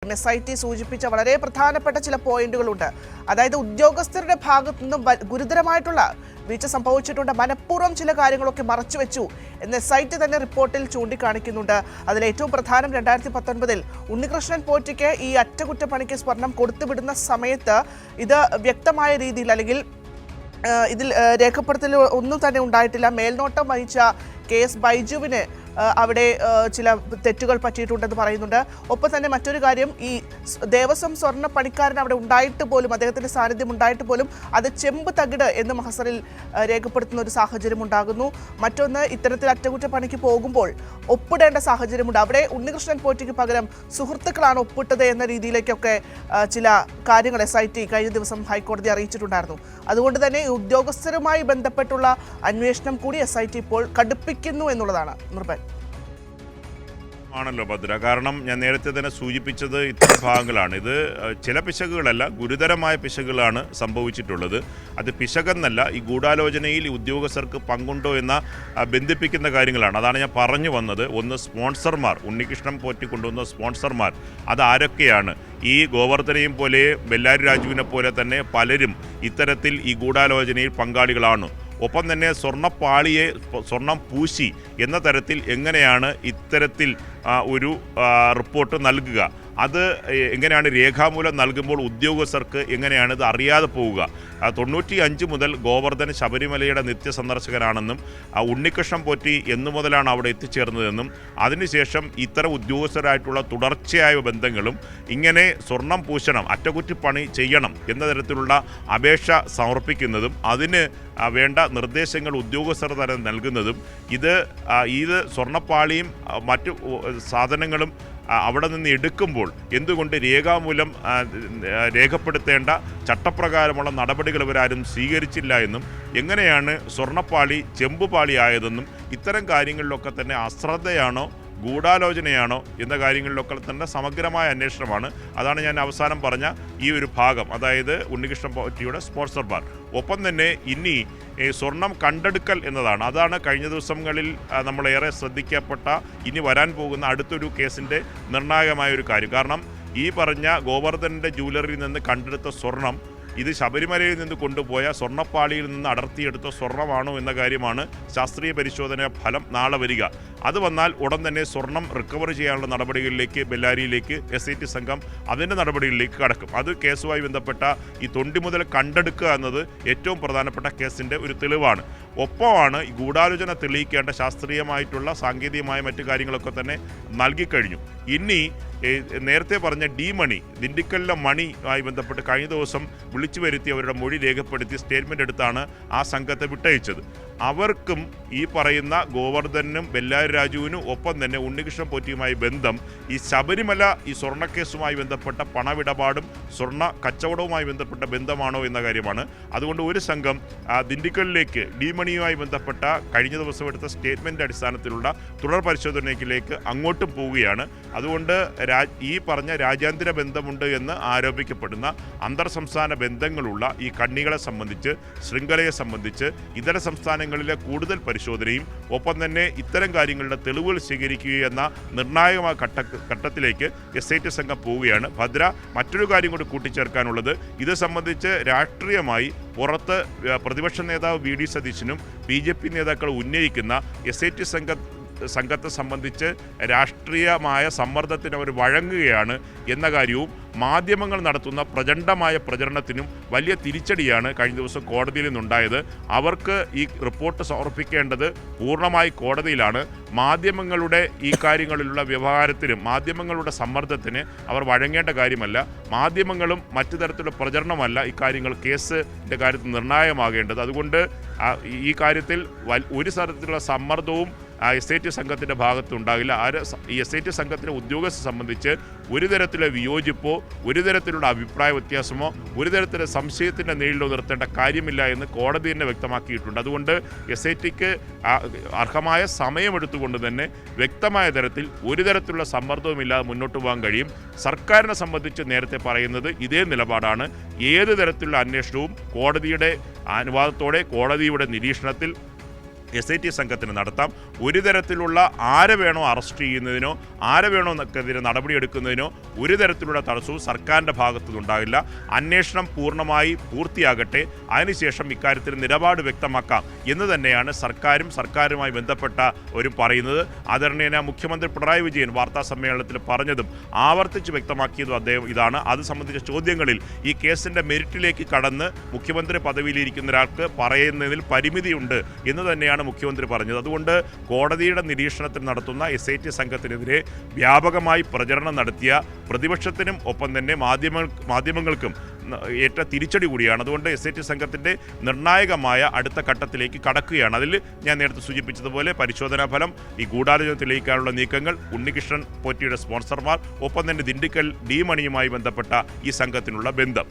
SIT സൂചിപ്പിച്ച വളരെ പ്രധാനപ്പെട്ട ചില പോയിന്റുകളുണ്ട്. അതായത് ഉദ്യോഗസ്ഥരുടെ ഭാഗത്തു നിന്നും ഗുരുതരമായിട്ടുള്ള വീഴ്ച സംഭവിച്ചിട്ടുണ്ട്. മനഃപൂർവ്വം ചില കാര്യങ്ങളൊക്കെ മറച്ചുവെച്ചു എന്ന് SIT തന്നെ റിപ്പോർട്ടിൽ ചൂണ്ടിക്കാണിക്കുന്നുണ്ട്. അതിൽ ഏറ്റവും പ്രധാനം 2019 ഉണ്ണികൃഷ്ണൻ പോറ്റിക്ക് ഈ അറ്റകുറ്റപ്പണിക്ക് സ്വർണം കൊടുത്തുവിടുന്ന സമയത്ത് ഇത് വ്യക്തമായ രീതിയിൽ അല്ലെങ്കിൽ ഇതിൽ രേഖപ്പെടുത്തൽ ഒന്നും തന്നെ ഉണ്ടായിട്ടില്ല. മേൽനോട്ടം വഹിച്ച KS ബൈജുവിന് അവിടെ ചില തെറ്റുകൾ പറ്റിയിട്ടുണ്ടെന്ന് പറയുന്നുണ്ട്. ഒപ്പം തന്നെ മറ്റൊരു കാര്യം, ഈ ദേവസ്വം സ്വർണ്ണ പണിക്കാരൻ അവിടെ ഉണ്ടായിട്ട് പോലും, അദ്ദേഹത്തിൻ്റെ സാന്നിധ്യം ഉണ്ടായിട്ട് പോലും അത് ചെമ്പ് തകിട് എന്ന് മഹസറിൽ രേഖപ്പെടുത്തുന്ന ഒരു സാഹചര്യം ഉണ്ടാകുന്നു. മറ്റൊന്ന്, ഇത്തരത്തിൽ അറ്റകുറ്റപ്പണിക്ക് പോകുമ്പോൾ ഒപ്പിടേണ്ട സാഹചര്യമുണ്ട്. അവിടെ ഉണ്ണികൃഷ്ണൻ പോറ്റിക്ക് പകരം സുഹൃത്തുക്കളാണ് ഒപ്പിട്ടത് എന്ന രീതിയിലേക്കൊക്കെ ചില കാര്യങ്ങൾ SIT കഴിഞ്ഞ ദിവസം ഹൈക്കോടതി അറിയിച്ചിട്ടുണ്ടായിരുന്നു. അതുകൊണ്ട് തന്നെ ഉദ്യോഗസ്ഥരുമായി ബന്ധപ്പെട്ടുള്ള അന്വേഷണം കൂടി SIT ഇപ്പോൾ കടുപ്പിക്കുന്നു എന്നുള്ളതാണ് നിർഭൻ. ആണല്ലോ ഭദ്ര. കാരണം ഞാൻ നേരത്തെ തന്നെ സൂചിപ്പിച്ചത് ഇത്തരം ഭാഗങ്ങളാണ്. ഇത് ചില പിശകുകളല്ല, ഗുരുതരമായ പിശകുകളാണ് സംഭവിച്ചിട്ടുള്ളത്. അത് പിശകെന്നല്ല, ഈ ഗൂഢാലോചനയിൽ ഈ ഉദ്യോഗസ്ഥർക്ക് പങ്കുണ്ടോ എന്ന ബന്ധിപ്പിക്കുന്ന കാര്യങ്ങളാണ്. അതാണ് ഞാൻ പറഞ്ഞു വന്നത്. ഒന്ന്, സ്പോൺസർമാർ, ഉണ്ണികൃഷ്ണൻ പോറ്റി കൊണ്ടുവന്ന സ്പോൺസർമാർ അത് ആരൊക്കെയാണ്? ഈ ഗോവർദ്ധനെയും പോലെ ബെല്ലാരി രാജുവിനെ പോലെ തന്നെ പലരും ഇത്തരത്തിൽ ഈ ഗൂഢാലോചനയിൽ പങ്കാളികളാണ്. ഒപ്പം തന്നെ സ്വർണ്ണപ്പാളിയെ സ്വർണം പൂശി എന്ന തരത്തിൽ എങ്ങനെയാണ് ഇത്തരത്തിൽ ഒരു റിപ്പോർട്ട് നൽകുക? അത് എങ്ങനെയാണ് രേഖാമൂലം നൽകുമ്പോൾ ഉദ്യോഗസ്ഥർക്ക് എങ്ങനെയാണ് ഇത് അറിയാതെ പോവുക? 95 മുതൽ ഗോവർദ്ധൻ ശബരിമലയുടെ നിത്യസന്ദർശകനാണെന്നും ഉണ്ണികൃഷ്ണൻ പോറ്റി എന്നു മുതലാണ് അവിടെ എത്തിച്ചേർന്നതെന്നും അതിനുശേഷം ഇത്തരം ഉദ്യോഗസ്ഥരായിട്ടുള്ള തുടർച്ചയായ ബന്ധങ്ങളും ഇങ്ങനെ സ്വർണം പൂശണം, അറ്റകുറ്റപ്പണി ചെയ്യണം എന്ന തരത്തിലുള്ള അപേക്ഷ സമർപ്പിക്കുന്നതും അതിന് വേണ്ട നിർദ്ദേശങ്ങൾ ഉദ്യോഗസ്ഥർ തന്നെ നൽകുന്നതും ഇത് സ്വർണ്ണപ്പാളിയും മറ്റു സാധനങ്ങളും അവിടെ നിന്ന് എടുക്കുമ്പോൾ എന്തുകൊണ്ട് രേഖാമൂലം രേഖപ്പെടുത്തേണ്ട ചട്ടപ്രകാരമുള്ള നടപടികൾ ഇവരാരും സ്വീകരിച്ചില്ല എന്നും എങ്ങനെയാണ് സ്വർണ്ണപ്പാളി ചെമ്പുപാളി ആയതെന്നും ഇത്തരം കാര്യങ്ങളിലൊക്കെ തന്നെ അശ്രദ്ധയാണോ ഗൂഢാലോചനയാണോ എന്ന കാര്യങ്ങളിലൊക്കെ തന്നെ സമഗ്രമായ അന്വേഷണമാണ്. അതാണ് ഞാൻ അവസാനം പറഞ്ഞ ഈ ഒരു ഭാഗം, അതായത് ഉണ്ണികൃഷ്ണൻ പോറ്റിയുടെ സ്പോൺസർമാർ. ഒപ്പം തന്നെ ഇനി സ്വർണം കണ്ടെടുക്കൽ എന്നതാണ്. അതാണ് കഴിഞ്ഞ ദിവസങ്ങളിൽ നമ്മളേറെ ശ്രദ്ധിക്കപ്പെട്ട ഇനി വരാൻ പോകുന്ന അടുത്തൊരു കേസിൻ്റെ നിർണായകമായ ഒരു കാര്യം. കാരണം ഈ പറഞ്ഞ ഗോവർദ്ധൻ്റെ ജ്വല്ലറിയിൽ നിന്ന് കണ്ടെടുത്ത സ്വർണം ഇത് ശബരിമലയിൽ നിന്ന് കൊണ്ടുപോയ സ്വർണ്ണപ്പാളിയിൽ നിന്ന് അടർത്തിയെടുത്ത സ്വർണ്ണമാണോ എന്ന കാര്യമാണ് ശാസ്ത്രീയ പരിശോധന ഫലം നാളെ വരിക. അത് വന്നാൽ ഉടൻ തന്നെ സ്വർണം റിക്കവർ ചെയ്യാനുള്ള നടപടികളിലേക്ക് ബെല്ലാരിയിലേക്ക് SIT സംഘം അതിൻ്റെ നടപടികളിലേക്ക് കടക്കും. അത് കേസുമായി ബന്ധപ്പെട്ട ഈ തൊണ്ടി മുതൽ കണ്ടെടുക്കുക എന്നത് ഏറ്റവും പ്രധാനപ്പെട്ട കേസിൻ്റെ ഒരു തെളിവാണ്. ഒപ്പമാണ് ഈ ഗൂഢാലോചന തെളിയിക്കേണ്ട ശാസ്ത്രീയമായിട്ടുള്ള സാങ്കേതികമായ മറ്റു കാര്യങ്ങളൊക്കെ തന്നെ നൽകിക്കഴിഞ്ഞു. ഇനി നേരത്തെ പറഞ്ഞ മണി, ദിണ്ടിക്കലിലെ മണിയുമായി ബന്ധപ്പെട്ട് കഴിഞ്ഞ ദിവസം വിളിച്ചു വരുത്തി അവരുടെ മൊഴി രേഖപ്പെടുത്തി സ്റ്റേറ്റ്മെൻ്റ് എടുത്താണ് ആ സംഘത്തെ വിട്ടയച്ചത്. അവർക്കും ഈ പറയുന്ന ഗോവർദ്ധനും ബെല്ലാരി രാജുവിനും ഒപ്പം തന്നെ ഉണ്ണികൃഷ്ണൻ പോറ്റിയുമായി ബന്ധം ഈ ശബരിമല ഈ സ്വർണ്ണക്കേസുമായി ബന്ധപ്പെട്ട പണമിടപാടും സ്വർണ്ണ കച്ചവടവുമായി ബന്ധപ്പെട്ട ബന്ധമാണോ എന്ന കാര്യമാണ്. അതുകൊണ്ട് ഒരു സംഘം ദിണ്ടിക്കലിലേക്ക് മണിയുമായി ബന്ധപ്പെട്ട കഴിഞ്ഞ ദിവസം എടുത്ത സ്റ്റേറ്റ്മെൻ്റ് അടിസ്ഥാനത്തിലുള്ള തുടർ പരിശോധനയിലേക്ക് അങ്ങോട്ടും പോവുകയാണ്. അതുകൊണ്ട് ഈ പറഞ്ഞ രാജ്യാന്തര ബന്ധമുണ്ട് എന്ന് ആരോപിക്കപ്പെടുന്ന അന്തർ സംസ്ഥാന ബന്ധങ്ങളുള്ള ഈ കണ്ണികളെ സംബന്ധിച്ച്, ശൃംഖലയെ സംബന്ധിച്ച് ഇതര സംസ്ഥാനങ്ങളിലെ കൂടുതൽ പരിശോധനയും ഒപ്പം തന്നെ ഇത്തരം കാര്യങ്ങളുടെ തെളിവുകൾ സ്വീകരിക്കുകയെന്ന നിർണായകമായ ഘട്ടത്തിലേക്ക് SIT സംഘം പോവുകയാണ്. ഭദ്ര, മറ്റൊരു കാര്യം കൂടി കൂട്ടിച്ചേർക്കാനുള്ളത്, ഇത് സംബന്ധിച്ച് രാഷ്ട്രീയമായി പുറത്ത് പ്രതിപക്ഷ നേതാവ് VD സതീശനും BJP നേതാക്കൾ ഉന്നയിക്കുന്ന SIT സംഘത്തെ സംബന്ധിച്ച് രാഷ്ട്രീയമായ സമ്മർദ്ദത്തിന് അവർ വഴങ്ങുകയാണ് എന്ന കാര്യവും മാധ്യമങ്ങൾ നടത്തുന്ന പ്രചണ്ഡമായ പ്രചരണത്തിനും വലിയ തിരിച്ചടിയാണ് കഴിഞ്ഞ ദിവസം കോടതിയിൽ നിന്നുണ്ടായത്. അവർക്ക് ഈ റിപ്പോർട്ട് സമർപ്പിക്കേണ്ടത് പൂർണ്ണമായി കോടതിയിലാണ്. മാധ്യമങ്ങളുടെ ഈ കാര്യങ്ങളിലുള്ള വ്യവഹാരത്തിനും മാധ്യമങ്ങളുടെ സമ്മർദ്ദത്തിന് അവർ വഴങ്ങേണ്ട കാര്യമല്ല. മാധ്യമങ്ങളും മറ്റു തരത്തിലുള്ള പ്രചരണമല്ല ഇക്കാര്യങ്ങൾ കേസിൻ്റെ കാര്യത്തിൽ നിർണായകമാകേണ്ടത്. അതുകൊണ്ട് ഈ കാര്യത്തിൽ ഒരു തരത്തിലുള്ള സമ്മർദ്ദവും SIT സംഘത്തിൻ്റെ ഭാഗത്തുണ്ടാകില്ല. ഈ SIT സംഘത്തിലെ ഉദ്യോഗസ്ഥരെ സംബന്ധിച്ച് ഒരു തരത്തിലുള്ള വിയോജിപ്പോ ഒരു തരത്തിലുള്ള അഭിപ്രായ വ്യത്യാസമോ ഒരു തരത്തിലുള്ള സംശയത്തിൻ്റെ നിഴലിലോ നിർത്തേണ്ട കാര്യമില്ല എന്ന് കോടതി തന്നെ വ്യക്തമാക്കിയിട്ടുണ്ട്. അതുകൊണ്ട് SITക്ക് അർഹമായ സമയമെടുത്തുകൊണ്ട് തന്നെ വ്യക്തമായ തരത്തിൽ ഒരു തരത്തിലുള്ള സമ്മർദ്ദവുമില്ലാതെ മുന്നോട്ട് പോകാൻ കഴിയും. സർക്കാരിനെ സംബന്ധിച്ച് നേരത്തെ പറയുന്നത് ഇതേ നിലപാടാണ്. ഏത് തരത്തിലുള്ള അന്വേഷണവും കോടതിയുടെ അനുവാദത്തോടെ കോടതിയുടെ നിരീക്ഷണത്തിൽ SIT സംഘത്തിന് നടത്താം. ഒരു തരത്തിലുള്ള ആരെ വേണോ അറസ്റ്റ് ചെയ്യുന്നതിനോ ആരെ വേണോ എന്നൊക്കെതിരെ നടപടിയെടുക്കുന്നതിനോ ഒരു തരത്തിലുള്ള തടസ്സവും സർക്കാരിൻ്റെ ഭാഗത്തുനിന്നുണ്ടാകില്ല. അന്വേഷണം പൂർണ്ണമായി പൂർത്തിയാകട്ടെ, അതിനുശേഷം ഇക്കാര്യത്തിൽ നിലപാട് വ്യക്തമാക്കാം എന്ന് തന്നെയാണ് സർക്കാരുമായി ബന്ധപ്പെട്ടവരും പറയുന്നത്. ആദരണീയനായ മുഖ്യമന്ത്രി പിണറായി വിജയൻ വാർത്താ സമ്മേളനത്തിൽ പറഞ്ഞതും ആവർത്തിച്ച് വ്യക്തമാക്കിയതും അദ്ദേഹം ഇതാണ്. അത് സംബന്ധിച്ച ചോദ്യങ്ങളിൽ ഈ കേസിൻ്റെ മെരിറ്റിലേക്ക് കടന്ന് മുഖ്യമന്ത്രി പദവിയിലിരിക്കുന്ന ഒരാൾക്ക് പറയുന്നതിൽ പരിമിതിയുണ്ട് എന്ന് തന്നെയാണ് മുഖ്യമന്ത്രി പറഞ്ഞത്. അതുകൊണ്ട് കോടതിയുടെ നിരീക്ഷണത്തിൽ നടത്തുന്ന SIT സംഘത്തിനെതിരെ വ്യാപകമായി പ്രചരണം നടത്തിയ പ്രതിപക്ഷത്തിനും ഒപ്പം തന്നെ മാധ്യമങ്ങൾക്കും ഏറ്റ തിരിച്ചടി കൂടിയാണ്. അതുകൊണ്ട് SIT സംഘത്തിൻ്റെ നിർണായകമായ അടുത്ത ഘട്ടത്തിലേക്ക് കടക്കുകയാണ്. അതിൽ ഞാൻ നേരത്തെ സൂചിപ്പിച്ചതുപോലെ പരിശോധനാ ഫലം, ഈ ഗൂഢാലോചന തെളിയിക്കാനുള്ള നീക്കങ്ങൾ, ഉണ്ണികൃഷ്ണൻ പോറ്റിയുടെ സ്പോൺസർമാർ, ഒപ്പം തന്നെ ദിണ്ടിക്കൽ ഡി മണിയുമായി ബന്ധപ്പെട്ട ഈ സംഘത്തിനുള്ള ബന്ധം